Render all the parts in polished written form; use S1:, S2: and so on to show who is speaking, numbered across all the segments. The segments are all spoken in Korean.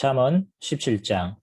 S1: 잠언 17장.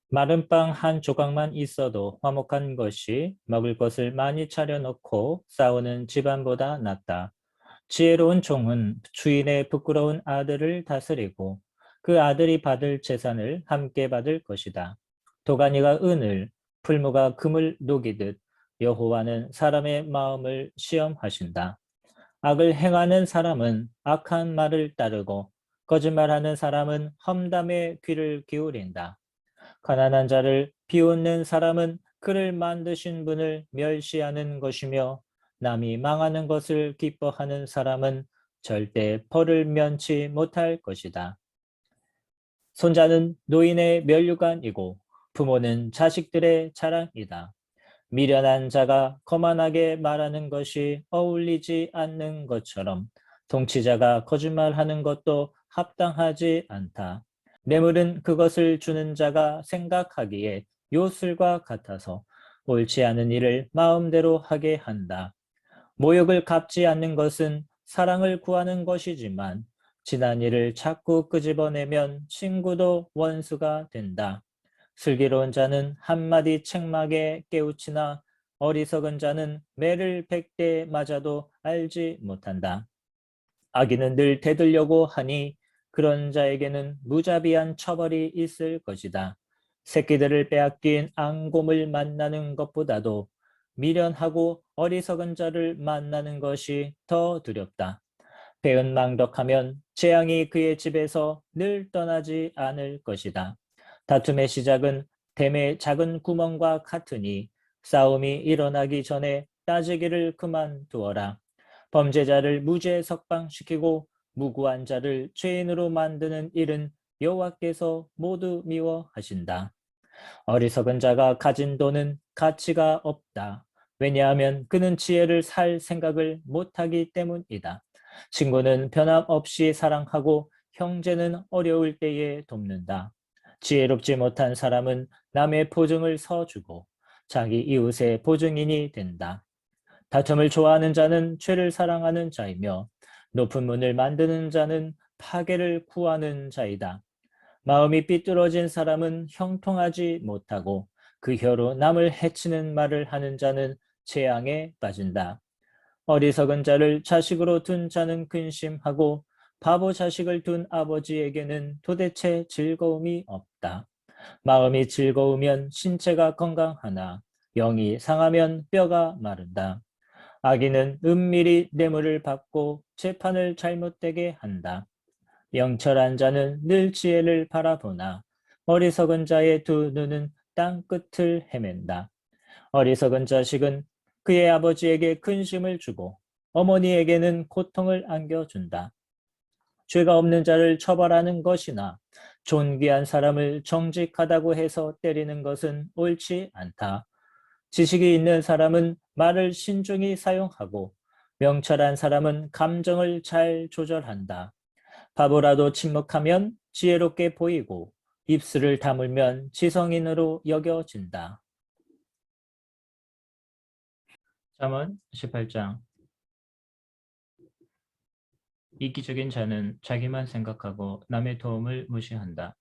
S1: 마른 빵 한 조각만 있어도 화목한 것이 먹을 것을 많이 차려놓고 싸우는 집안보다 낫다. 지혜로운 종은 주인의 부끄러운 아들을 다스리고 그 아들이 받을 재산을 함께 받을 것이다. 도가니가 은을, 풀무가 금을 녹이듯 여호와는 사람의 마음을 시험하신다. 악을 행하는 사람은 악한 말을 따르고 거짓말하는 사람은 험담에 귀를 기울인다. 가난한 자를 비웃는 사람은 그를 만드신 분을 멸시하는 것이며 남이 망하는 것을 기뻐하는 사람은 절대 벌을 면치 못할 것이다. 손자는 노인의 면류관이고 부모는 자식들의 자랑이다. 미련한 자가 거만하게 말하는 것이 어울리지 않는 것처럼 통치자가 거짓말하는 것도 합당하지 않다. 뇌물은 그것을 주는 자가 생각하기에 요술과 같아서 옳지 않은 일을 마음대로 하게 한다. 모욕을 갚지 않는 것은 사랑을 구하는 것이지만 지난 일을 자꾸 끄집어내면 친구도 원수가 된다. 슬기로운 자는 한마디 책막에 깨우치나 어리석은 자는 매를 100대 맞아도 알지 못한다. 악인은 늘 대들려고 하니 그런 자에게는 무자비한 처벌이 있을 것이다. 새끼들을 빼앗긴 앙곰을 만나는 것보다도 미련하고 어리석은 자를 만나는 것이 더 두렵다. 배은망덕하면 재앙이 그의 집에서 늘 떠나지 않을 것이다. 다툼의 시작은 댐의 작은 구멍과 같으니 싸움이 일어나기 전에 따지기를 그만두어라. 범죄자를 무죄 석방시키고 무고한 자를 죄인으로 만드는 일은 여호와께서 모두 미워하신다. 어리석은 자가 가진 돈은 가치가 없다. 왜냐하면 그는 지혜를 살 생각을 못하기 때문이다. 친구는 변함없이 사랑하고 형제는 어려울 때에 돕는다. 지혜롭지 못한 사람은 남의 보증을 서주고 자기 이웃의 보증인이 된다. 다툼을 좋아하는 자는 죄를 사랑하는 자이며 높은 문을 만드는 자는 파괴를 구하는 자이다. 마음이 삐뚤어진 사람은 형통하지 못하고 그 혀로 남을 해치는 말을 하는 자는 재앙에 빠진다. 어리석은 자를 자식으로 둔 자는 근심하고 바보 자식을 둔 아버지에게는 도대체 즐거움이 없다. 마음이 즐거우면 신체가 건강하나 영이 상하면 뼈가 마른다. 악인은 은밀히 뇌물을 받고 재판을 잘못되게 한다. 명철한 자는 늘 지혜를 바라보나 어리석은 자의 두 눈은 땅 끝을 헤맨다. 어리석은 자식은 그의 아버지에게 근심을 주고 어머니에게는 고통을 안겨준다. 죄가 없는 자를 처벌하는 것이나 존귀한 사람을 정직하다고 해서 때리는 것은 옳지 않다. 지식이 있는 사람은 말을 신중히 사용하고 명철한 사람은 감정을 잘 조절한다. 바보라도 침묵하면 지혜롭게 보이고 입술을 다물면 지성인으로 여겨진다. 잠언 18장. 이기적인 자는 자기만 생각하고 남의 도움을 무시한다.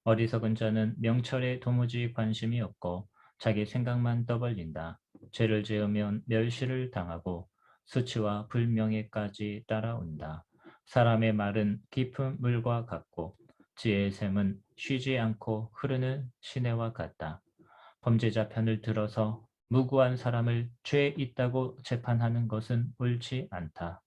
S1: 어리석은 자는 명철에 도무지 관심이 없고 자기 생각만 떠벌린다. 죄를 지으면 멸시를 당하고 수치와 불명예까지 따라온다. 사람의 말은 깊은 물과 같고 지혜의 샘은 쉬지 않고 흐르는 시내와 같다. 범죄자 편을 들어서 무고한 사람을 죄 있다고 재판하는 것은 옳지 않다.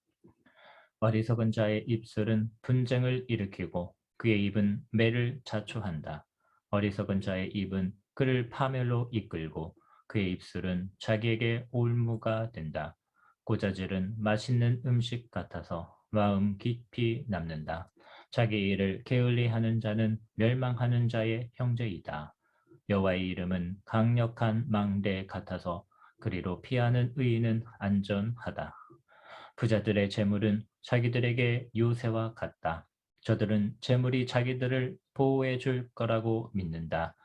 S1: 어리석은 자의 입술은 분쟁을 일으키고 그의 입은 매를 자초한다. 어리석은 자의 입은 그를 파멸로 이끌고 그의 입술은 자기에게 올무가 된다. 고자질은 맛있는 음식 같아서 마음 깊이 남는다. 자기 일을 게을리하는 자는 멸망하는 자의 형제이다. 여호와의 이름은 강력한 망대 같아서 그리로 피하는 의인은 안전하다. 부자들의 재물은 자기들에게 요새와 같다. 저들은 재물이 자기들을 보호해 줄 거라고 믿는다.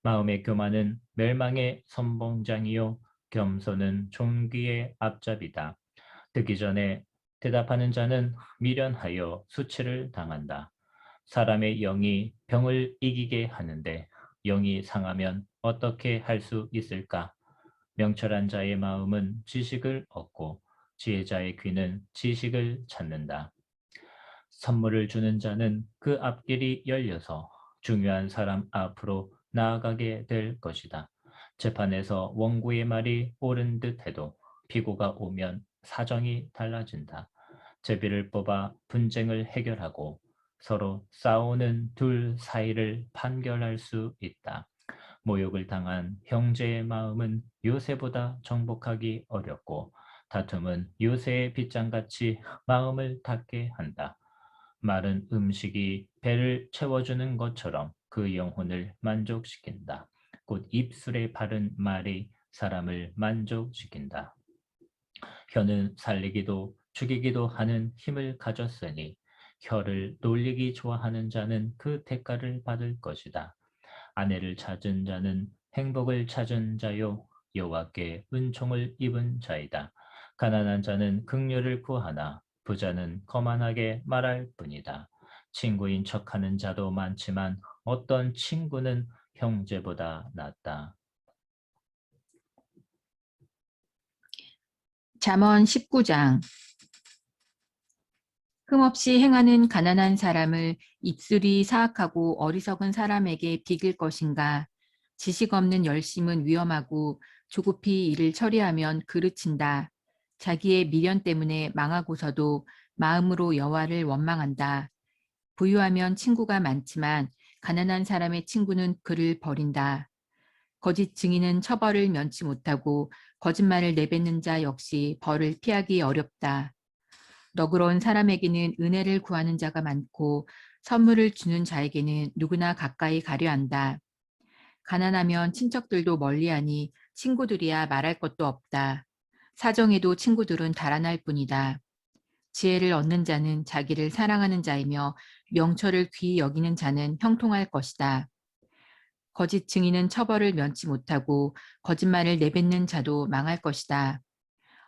S1: 마음의 교만은 멸망의 선봉장이요 겸손은 존귀의 앞잡이다. 듣기 전에 대답하는 자는 미련하여 수치를 당한다. 사람의 영이 병을 이기게 하는데 영이 상하면 어떻게 할 수 있을까? 명철한 자의 마음은 지식을 얻고 지혜자의 귀는 지식을 찾는다. 선물을 주는 자는 그 앞길이 열려서 중요한 사람 앞으로 나아가게 될 것이다. 재판에서 원고의 말이 옳은 듯 해도 피고가 오면 사정이 달라진다. 제비를 뽑아 분쟁을 해결하고 서로 싸우는 둘 사이를 판결할 수 있다. 모욕을 당한 형제의 마음은 요새보다 정복하기 어렵고 다툼은 요새의 빗장같이 마음을 닫게 한다. 마른 음식이 배를 채워주는 것처럼 그 영혼을 만족시킨다. 곧 입술에 바른 말이 사람을 만족시킨다. 혀는 살리기도 죽이기도 하는 힘을 가졌으니 혀를 놀리기 좋아하는 자는 그 대가를 받을 것이다. 아내를 찾은 자는 행복을 찾은 자요 여호와께 은총을 입은 자이다. 가난한 자는 긍휼을 구하나 부자는 거만하게 말할 뿐이다. 친구인 척하는 자도 많지만 어떤 친구는 형제보다 낫다.
S2: 잠언 19장. 흠없이 행하는 가난한 사람을 입술이 사악하고 어리석은 사람에게 비길 것인가? 지식 없는 열심은 위험하고 조급히 일을 처리하면 그르친다. 자기의 미련 때문에 망하고서도 마음으로 여호와를 원망한다. 부유하면 친구가 많지만 가난한 사람의 친구는 그를 버린다. 거짓 증인은 처벌을 면치 못하고 거짓말을 내뱉는 자 역시 벌을 피하기 어렵다. 너그러운 사람에게는 은혜를 구하는 자가 많고 선물을 주는 자에게는 누구나 가까이 가려 한다. 가난하면 친척들도 멀리하니 친구들이야 말할 것도 없다. 사정에도 친구들은 달아날 뿐이다. 지혜를 얻는 자는 자기를 사랑하는 자이며 명철을 귀히 여기는 자는 형통할 것이다. 거짓 증인은 처벌을 면치 못하고 거짓말을 내뱉는 자도 망할 것이다.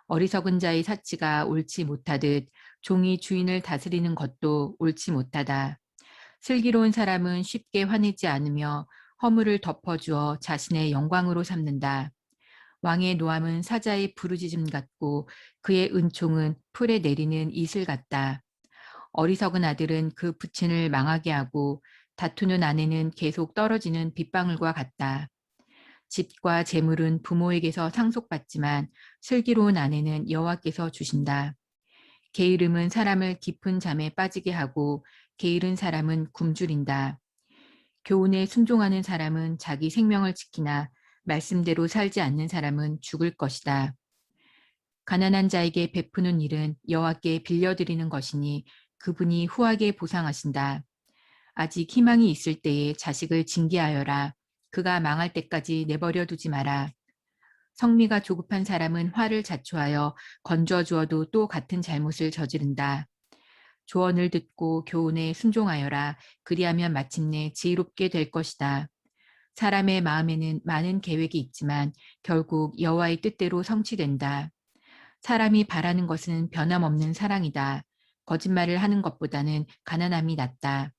S2: 어리석은 자의 사치가 옳지 못하듯 종이 주인을 다스리는 것도 옳지 못하다. 슬기로운 사람은 쉽게 화내지 않으며 허물을 덮어주어 자신의 영광으로 삼는다. 왕의 노함은 사자의 부르짖음 같고 그의 은총은 풀에 내리는 이슬 같다. 어리석은 아들은 그 부친을 망하게 하고 다투는 아내는 계속 떨어지는 빗방울과 같다. 집과 재물은 부모에게서 상속받지만 슬기로운 아내는 여호와께서 주신다. 게으름은 사람을 깊은 잠에 빠지게 하고 게으른 사람은 굶주린다. 교훈에 순종하는 사람은 자기 생명을 지키나 말씀대로 살지 않는 사람은 죽을 것이다. 가난한 자에게 베푸는 일은 여호와께 빌려드리는 것이니 그분이 후하게 보상하신다. 아직 희망이 있을 때에 자식을 징계하여라. 그가 망할 때까지 내버려 두지 마라. 성미가 조급한 사람은 화를 자초하여 건져 주어도 또 같은 잘못을 저지른다. 조언을 듣고 교훈에 순종하여라. 그리하면 마침내 지혜롭게 될 것이다. 사람의 마음에는 많은 계획이 있지만 결국 여호와의 뜻대로 성취된다. 사람이 바라는 것은 변함없는 사랑이다. 거짓말을 하는 것보다는 가난함이 낫다.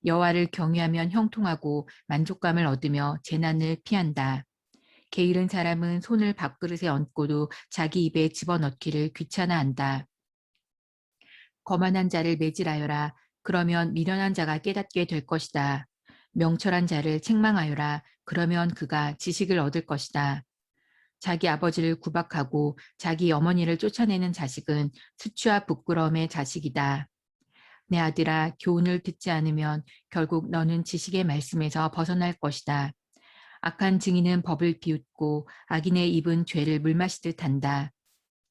S2: 여호와를 경외하면 형통하고 만족감을 얻으며 재난을 피한다. 게으른 사람은 손을 밥그릇에 얹고도 자기 입에 집어넣기를 귀찮아한다. 거만한 자를 매질하여라. 그러면 미련한 자가 깨닫게 될 것이다. 명철한 자를 책망하여라. 그러면 그가 지식을 얻을 것이다. 자기 아버지를 구박하고 자기 어머니를 쫓아내는 자식은 수치와 부끄러움의 자식이다. 내 아들아, 교훈을 듣지 않으면 결국 너는 지식의 말씀에서 벗어날 것이다. 악한 증인은 법을 비웃고 악인의 입은 죄를 물마시듯 한다.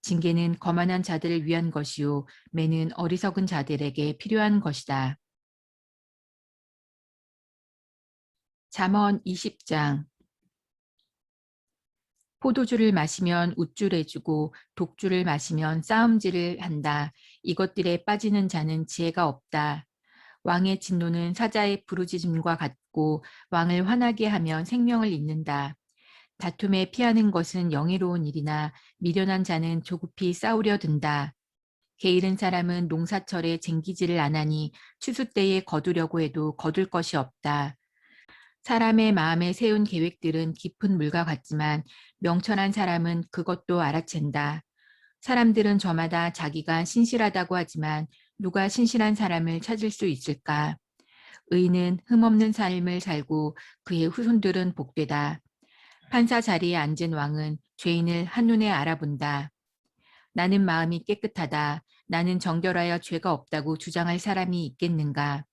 S2: 징계는 거만한 자들을 위한 것이요 매는 어리석은 자들에게 필요한 것이다. 잠언 20장. 포도주를 마시면 우쭐해주고 독주를 마시면 싸움질을 한다. 이것들에 빠지는 자는 지혜가 없다. 왕의 진노는 사자의 부르짖음과 같고 왕을 화나게 하면 생명을 잇는다. 다툼에 피하는 것은 영예로운 일이나 미련한 자는 조급히 싸우려 든다. 게으른 사람은 농사철에 쟁기지를 안 하니 추수 때에 거두려고 해도 거둘 것이 없다. 사람의 마음에 세운 계획들은 깊은 물과 같지만 명철한 사람은 그것도 알아챈다. 사람들은 저마다 자기가 신실하다고 하지만 누가 신실한 사람을 찾을 수 있을까? 의인은 흠없는 삶을 살고 그의 후손들은 복되다. 판사 자리에 앉은 왕은 죄인을 한눈에 알아본다. 나는 마음이 깨끗하다. 나는 정결하여 죄가 없다고 주장할 사람이 있겠는가?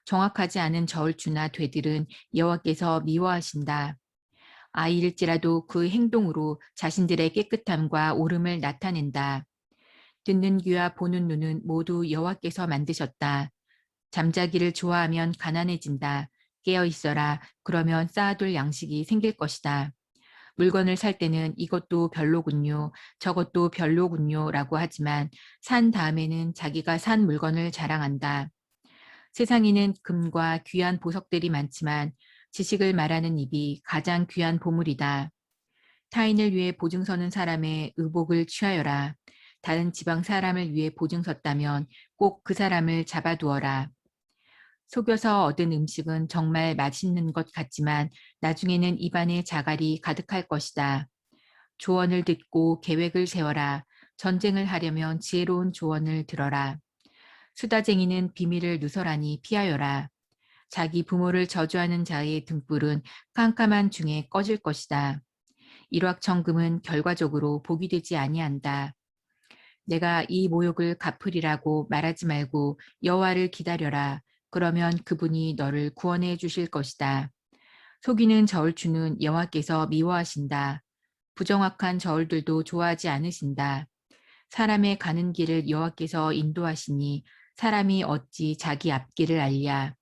S2: 정확하지 않은 저울추나 되들은 여호와께서 미워하신다. 아이일지라도 그 행동으로 자신들의 깨끗함과 옳음을 나타낸다. 듣는 귀와 보는 눈은 모두 여호와께서 만드셨다. 잠자기를 좋아하면 가난해진다. 깨어 있어라. 그러면 쌓아둘 양식이 생길 것이다. 물건을 살 때는 이것도 별로군요. 저것도 별로군요. 라고 하지만 산 다음에는 자기가 산 물건을 자랑한다. 세상에는 금과 귀한 보석들이 많지만 지식을 말하는 입이 가장 귀한 보물이다. 타인을 위해 보증 서는 사람의 의복을 취하여라. 다른 지방 사람을 위해 보증 섰다면 꼭 그 사람을 잡아두어라. 속여서 얻은 음식은 정말 맛있는 것 같지만 나중에는 입안에 자갈이 가득할 것이다. 조언을 듣고 계획을 세워라. 전쟁을 하려면 지혜로운 조언을 들어라. 수다쟁이는 비밀을 누설하니 피하여라. 자기 부모를 저주하는 자의 등불은 깜깜한 중에 꺼질 것이다. 일확천금은 결과적으로 복이 되지 아니한다. 내가 이 모욕을 갚으리라고 말하지 말고 여호와를 기다려라. 그러면 그분이 너를 구원해 주실 것이다. 속이는 저울추는 여호와께서 미워하신다. 부정확한 저울들도 좋아하지 않으신다. 사람의 가는 길을 여호와께서 인도하시니 사람이 어찌 자기 앞길을 알랴.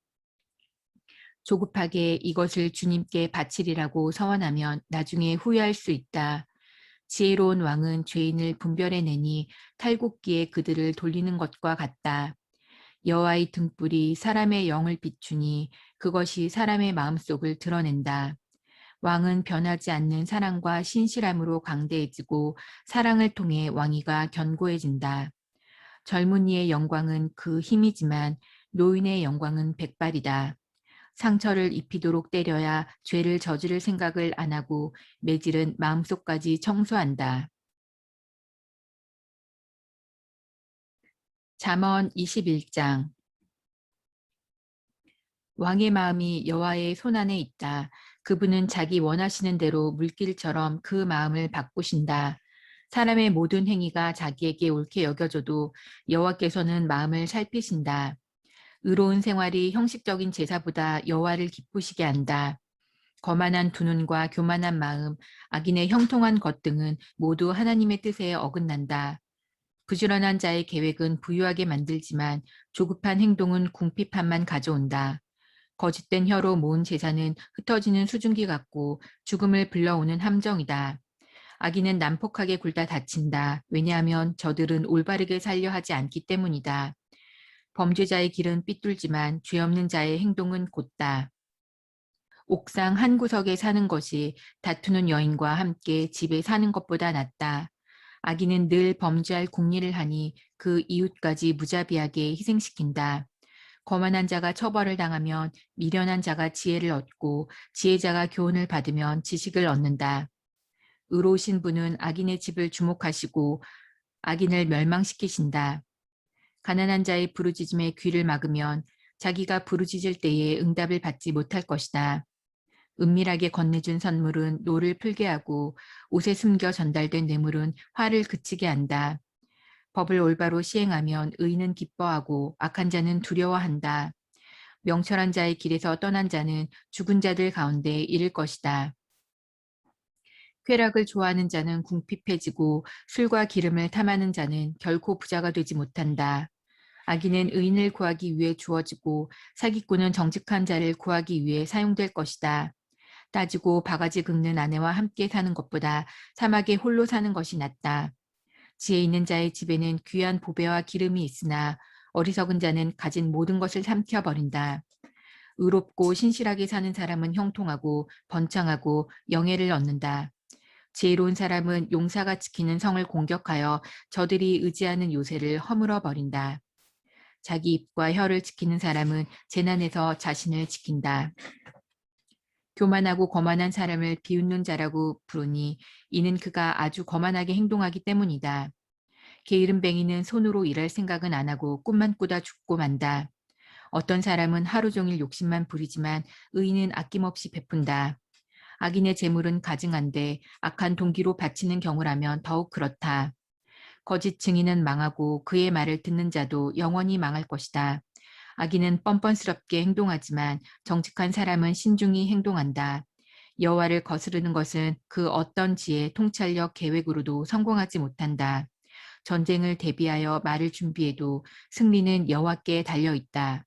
S2: 조급하게 이것을 주님께 바치리라고 서원하면 나중에 후회할 수 있다. 지혜로운 왕은 죄인을 분별해내니 탈곡기에 그들을 돌리는 것과 같다. 여호와의 등불이 사람의 영을 비추니 그것이 사람의 마음속을 드러낸다. 왕은 변하지 않는 사랑과 신실함으로 강대해지고 사랑을 통해 왕위가 견고해진다. 젊은이의 영광은 그 힘이지만 노인의 영광은 백발이다. 상처를 입히도록 때려야 죄를 저지를 생각을 안 하고 매질은 마음속까지 청소한다. 잠언 21장. 왕의 마음이 여호와의 손안에 있다. 그분은 자기 원하시는 대로 물길처럼 그 마음을 바꾸신다. 사람의 모든 행위가 자기에게 옳게 여겨져도 여호와께서는 마음을 살피신다. 의로운 생활이 형식적인 제사보다 여호와를 기쁘시게 한다. 거만한 두 눈과 교만한 마음, 악인의 형통한 것 등은 모두 하나님의 뜻에 어긋난다. 부지런한 자의 계획은 부유하게 만들지만 조급한 행동은 궁핍함만 가져온다. 거짓된 혀로 모은 재산은 흩어지는 수증기 같고 죽음을 불러오는 함정이다. 악인은 난폭하게 굴다 다친다. 왜냐하면 저들은 올바르게 살려 하지 않기 때문이다. 범죄자의 길은 삐뚤지만 죄 없는 자의 행동은 곧다. 옥상 한 구석에 사는 것이 다투는 여인과 함께 집에 사는 것보다 낫다. 악인은 늘 범죄할 궁리를 하니 그 이웃까지 무자비하게 희생시킨다. 거만한 자가 처벌을 당하면 미련한 자가 지혜를 얻고 지혜자가 교훈을 받으면 지식을 얻는다. 의로우신 분은 악인의 집을 주목하시고 악인을 멸망시키신다. 가난한 자의 부르짖음에 귀를 막으면 자기가 부르짖을 때에 응답을 받지 못할 것이다. 은밀하게 건네준 선물은 노를 풀게 하고 옷에 숨겨 전달된 뇌물은 화를 그치게 한다. 법을 올바로 시행하면 의인은 기뻐하고 악한 자는 두려워한다. 명철한 자의 길에서 떠난 자는 죽은 자들 가운데 이를 것이다. 쾌락을 좋아하는 자는 궁핍해지고 술과 기름을 탐하는 자는 결코 부자가 되지 못한다. 악인은 의인을 구하기 위해 주어지고 사기꾼은 정직한 자를 구하기 위해 사용될 것이다. 따지고 바가지 긁는 아내와 함께 사는 것보다 사막에 홀로 사는 것이 낫다. 지혜 있는 자의 집에는 귀한 보배와 기름이 있으나 어리석은 자는 가진 모든 것을 삼켜버린다. 의롭고 신실하게 사는 사람은 형통하고 번창하고 영예를 얻는다. 지혜로운 사람은 용사가 지키는 성을 공격하여 저들이 의지하는 요새를 허물어 버린다. 자기 입과 혀를 지키는 사람은 재난에서 자신을 지킨다. 교만하고 거만한 사람을 비웃는 자라고 부르니 이는 그가 아주 거만하게 행동하기 때문이다. 게으름뱅이는 손으로 일할 생각은 안 하고 꿈만 꾸다 죽고 만다. 어떤 사람은 하루 종일 욕심만 부리지만 의인은 아낌없이 베푼다. 악인의 재물은 가증한데 악한 동기로 바치는 경우라면 더욱 그렇다. 거짓 증인은 망하고 그의 말을 듣는 자도 영원히 망할 것이다. 악인은 뻔뻔스럽게 행동하지만 정직한 사람은 신중히 행동한다. 여호와를 거스르는 것은 그 어떤 지혜, 통찰력, 계획으로도 성공하지 못한다. 전쟁을 대비하여 말을 준비해도 승리는 여호와께 달려 있다.